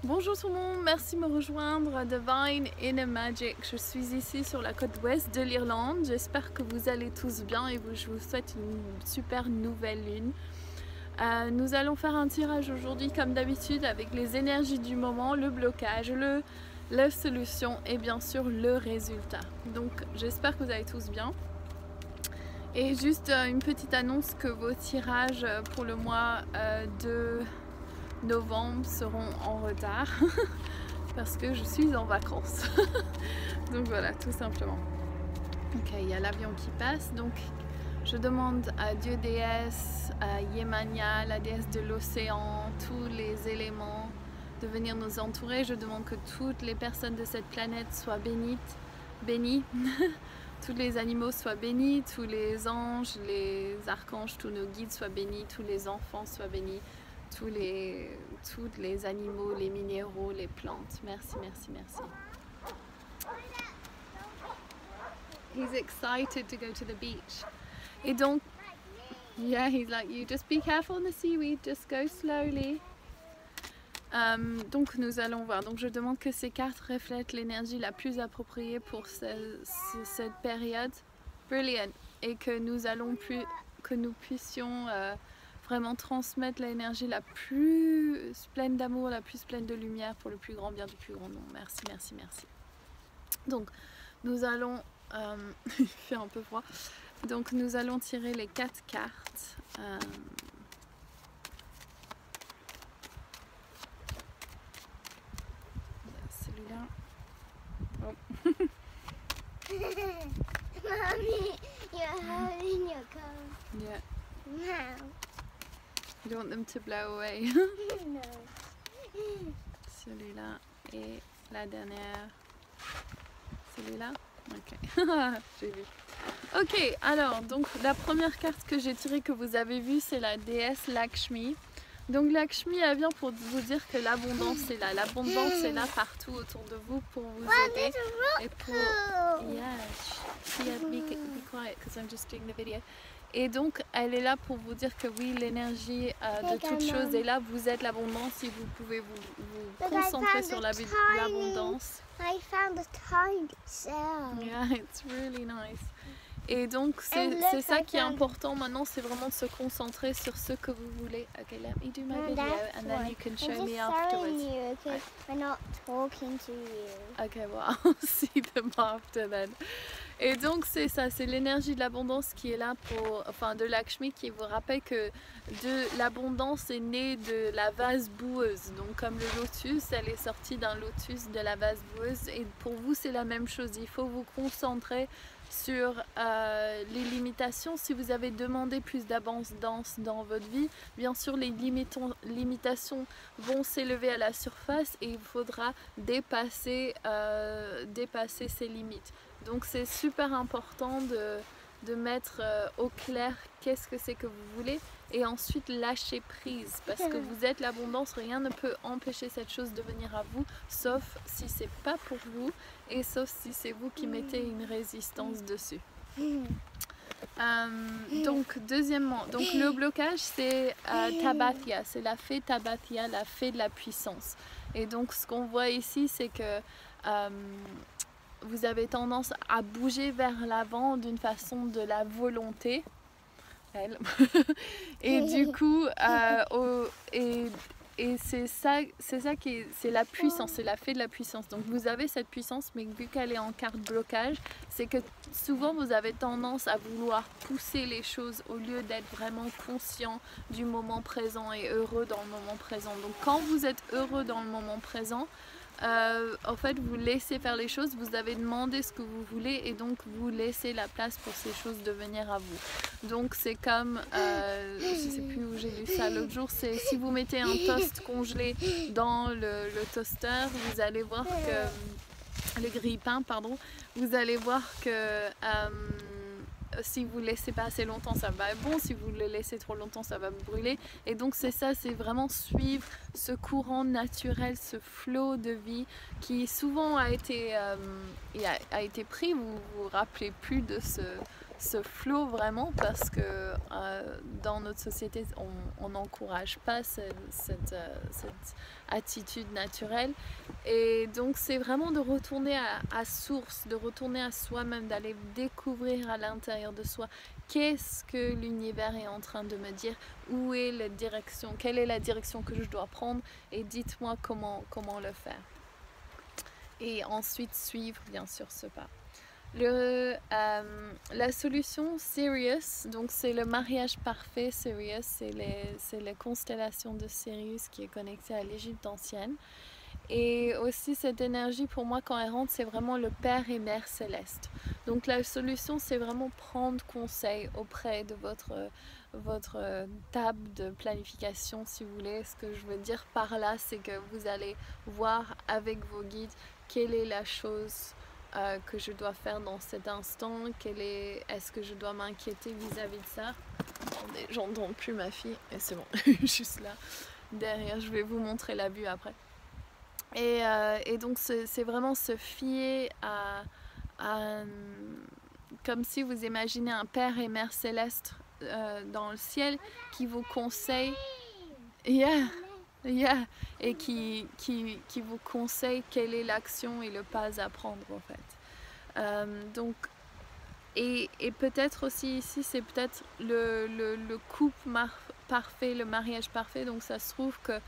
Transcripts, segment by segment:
Bonjour tout le monde, merci de me rejoindre Divine Inner Magic. Je suis ici sur la côte ouest de l'Irlande. J'espère que vous allez tous bien et je vous souhaite une super nouvelle lune. Nous allons faire un tirage aujourd'hui comme d'habitude avec les énergies du moment, le blocage, la solution et bien sûr le résultat. Donc j'espère que vous allez tous bien. Et juste une petite annonce que vos tirages pour le mois de novembre seront en retard parce que je suis en vacances. Donc voilà, tout simplement. Ok, il y a l'avion qui passe, donc je demande à Dieu déesse, à Yemania, la déesse de l'océan, tous les éléments de venir nous entourer. Je demande que toutes les personnes de cette planète soient bénies, tous les animaux soient bénis, tous les anges, les archanges, tous nos guides soient bénis, tous les enfants soient bénis, tous les animaux, les minéraux, les plantes. Merci, merci, merci. He's excited to go to the beach. Et donc, yeah, he's like, you just be careful on the seaweed, just go slowly. Donc nous allons voir. Donc je demande que ces cartes reflètent l'énergie la plus appropriée pour cette période. Brilliant. Et que nous puissions vraiment transmettre l'énergie la plus pleine d'amour, la plus pleine de lumière pour le plus grand bien du plus grand nombre. Merci, merci, merci. Donc nous allons il fait un peu froid. Donc nous allons tirer les 4 cartes. Celui-là. Oh. Mommy, you're holding your coat. Yeah. No. You don't want them to blow away. No. Celui-là et la dernière. Celui-là. Ok. J'ai vu. Ok, alors, donc la première carte que j'ai tirée que vous avez vue, c'est la déesse Lakshmi. Donc Lakshmi, elle vient pour vous dire que l'abondance est là. L'abondance est là partout autour de vous pour vous aider. Et pour... Yeah, be quiet because I'm just doing the video. Et donc, elle est là pour vous dire que oui, l'énergie de toute chose est là. Vous êtes l'abondance si vous pouvez vous concentrer sur l'abondance. I found a tiny cell. Yeah, it's really nice. Et donc, c'est ça qui est important maintenant, c'est vraiment de se concentrer sur ce que vous voulez. Okay, let me do my video and then you can show me afterwards. We're not talking to you. Okay, well, I'll see them after then. Et donc c'est ça, c'est l'énergie de l'abondance qui est là de Lakshmi qui vous rappelle que l'abondance est née de la vase boueuse. Donc comme le lotus, elle est sortie d'un lotus de la vase boueuse. Et pour vous c'est la même chose, il faut vous concentrer sur les limitations. Si vous avez demandé plus d'abondance dans votre vie, bien sûr les limitations vont s'élever à la surface et il faudra dépasser ces limites. Donc c'est super important de mettre au clair qu'est-ce que c'est que vous voulez et ensuite lâcher prise parce que vous êtes l'abondance, rien ne peut empêcher cette chose de venir à vous sauf si c'est pas pour vous et sauf si c'est vous qui mettez une résistance dessus. Donc deuxièmement, donc le blocage c'est Tabathya, c'est la fée Tabathya, la fée de la puissance. Et donc ce qu'on voit ici c'est que vous avez tendance à bouger vers l'avant d'une façon de la volonté. Et du coup, c'est ça qui est, c'est la puissance, c'est la fée de la puissance. Donc vous avez cette puissance, mais vu qu'elle est en carte blocage, c'est que souvent vous avez tendance à vouloir pousser les choses au lieu d'être vraiment conscient du moment présent et heureux dans le moment présent. Donc quand vous êtes heureux dans le moment présent, en fait vous laissez faire les choses, vous avez demandé ce que vous voulez et donc vous laissez la place pour ces choses de venir à vous. Donc c'est comme, je sais plus où j'ai lu ça l'autre jour, c'est si vous mettez un toast congelé dans le toaster, vous allez voir que, le grille-pain pardon, vous allez voir que si vous ne laissez pas assez longtemps ça va être bon, si vous le laissez trop longtemps ça va brûler. Et donc c'est ça, c'est vraiment suivre ce courant naturel, ce flot de vie qui souvent a été pris, vous vous rappelez plus de ce flow vraiment parce que dans notre société on n'encourage pas cette attitude naturelle, et donc c'est vraiment de retourner à source, de retourner à soi-même, d'aller découvrir à l'intérieur de soi qu'est-ce que l'univers est en train de me dire, où est la direction, quelle est la direction que je dois prendre, et dites-moi comment le faire, et ensuite suivre bien sûr ce pas. La solution Sirius, donc c'est le mariage parfait. Sirius, c'est les constellations de Sirius qui est connectée à l'Égypte ancienne. Et aussi cette énergie, pour moi, quand elle rentre, c'est vraiment le Père et Mère céleste. Donc la solution, c'est vraiment prendre conseil auprès de votre table de planification, si vous voulez. Ce que je veux dire par là, c'est que vous allez voir avec vos guides quelle est la chose que je dois faire dans cet instant, est-ce que je dois m'inquiéter vis-à-vis de ça. Attendez, j'entends plus ma fille, et c'est bon, juste là, derrière, je vais vous montrer la vue après. Et donc c'est vraiment se fier à comme si vous imaginez un Père et Mère céleste dans le ciel qui vous conseille, et qui vous conseille quelle est l'action et le pas à prendre en fait. Donc, et peut-être aussi ici c'est peut-être le couple parfait, le mariage parfait. Donc ça se trouve que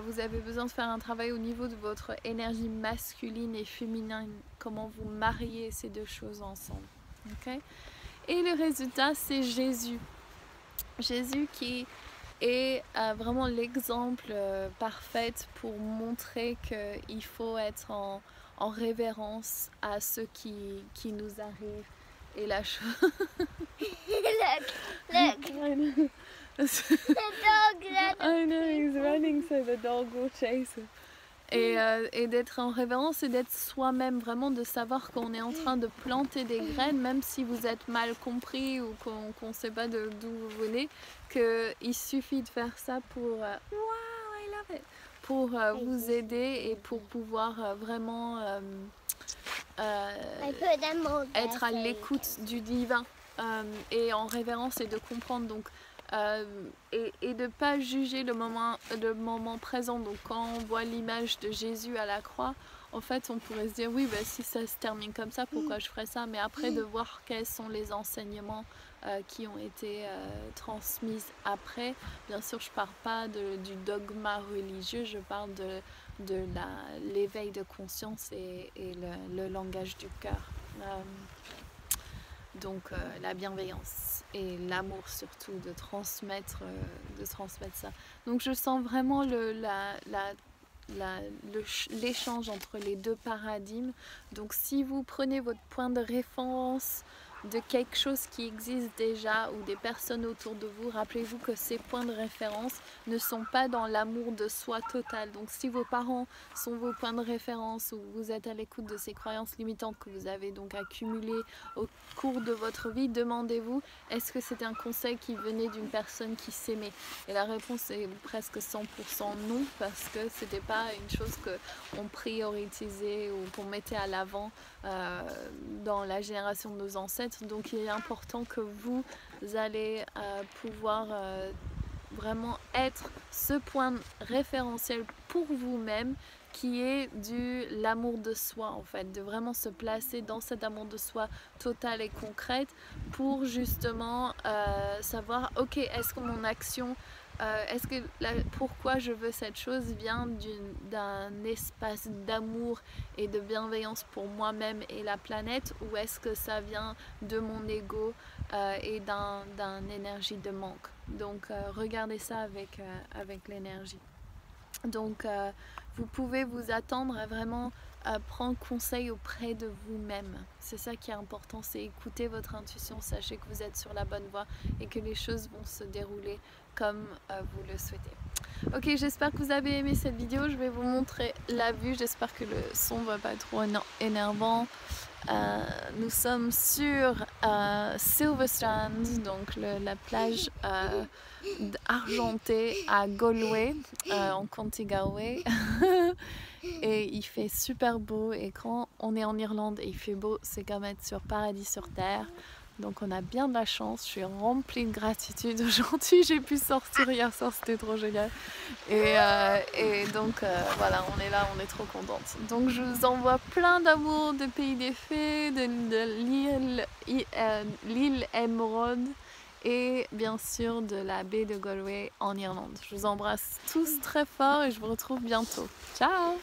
vous avez besoin de faire un travail au niveau de votre énergie masculine et féminine, comment vous mariez ces deux choses ensemble. Okay? Et le résultat, c'est Jésus. Jésus qui est vraiment l'exemple parfait pour montrer qu'il faut être en révérence à ce qui nous arrive. Et la chose... Look. The dog ran. I know, he's running so the dog will chase him. Et d'être en révérence et d'être soi-même, vraiment de savoir qu'on est en train de planter des graines, même si vous êtes mal compris ou qu'on ne sait pas d'où vous venez, qu'il suffit de faire ça pour wow, I love it, pour vous aider et pour pouvoir vraiment être à l'écoute du divin et en révérence et de comprendre. Donc et de ne pas juger le moment présent. Donc quand on voit l'image de Jésus à la croix, en fait on pourrait se dire oui, bah, si ça se termine comme ça, pourquoi je ferais ça? Mais après de voir quels sont les enseignements qui ont été transmis après. Bien sûr je ne parle pas du dogma religieux, je parle de l'éveil de conscience et le langage du cœur. Donc la bienveillance et l'amour surtout, de transmettre ça. Donc je sens vraiment l'échange entre les deux paradigmes. Donc si vous prenez votre point de référence de quelque chose qui existe déjà ou des personnes autour de vous, rappelez-vous que ces points de référence ne sont pas dans l'amour de soi total. Donc si vos parents sont vos points de référence ou vous êtes à l'écoute de ces croyances limitantes que vous avez donc accumulées au cours de votre vie, demandez-vous, est-ce que c'est un conseil qui venait d'une personne qui s'aimait? Et la réponse est presque 100% non, parce que c'était pas une chose qu'on prioritisait ou qu'on mettait à l'avant dans la génération de nos ancêtres. Donc il est important que vous allez pouvoir vraiment être ce point référentiel pour vous-même, qui est l'amour de soi en fait, de vraiment se placer dans cet amour de soi total et concrète pour justement savoir ok, est-ce que mon action est-ce que pourquoi je veux cette chose vient d'un espace d'amour et de bienveillance pour moi-même et la planète, ou est-ce que ça vient de mon ego et d'une énergie de manque? Donc regardez ça avec l'énergie. Donc vous pouvez vous attendre à vraiment prendre conseil auprès de vous-même. C'est ça qui est important, c'est écouter votre intuition, sachez que vous êtes sur la bonne voie et que les choses vont se dérouler comme vous le souhaitez. Ok, j'espère que vous avez aimé cette vidéo. Je vais vous montrer la vue. J'espère que le son ne va pas être trop énervant. Nous sommes sur Silverstrand, donc la plage argentée à Galway, en County Galway. Et il fait super beau, et quand on est en Irlande et il fait beau, c'est comme être sur paradis sur terre. Donc on a bien de la chance, je suis remplie de gratitude aujourd'hui, j'ai pu sortir hier soir, c'était trop génial. Et donc voilà, on est là, on est trop contente. Donc je vous envoie plein d'amour de Pays des Fées, de l'île Émeraude et bien sûr de la baie de Galway en Irlande. Je vous embrasse tous très fort et je vous retrouve bientôt. Ciao!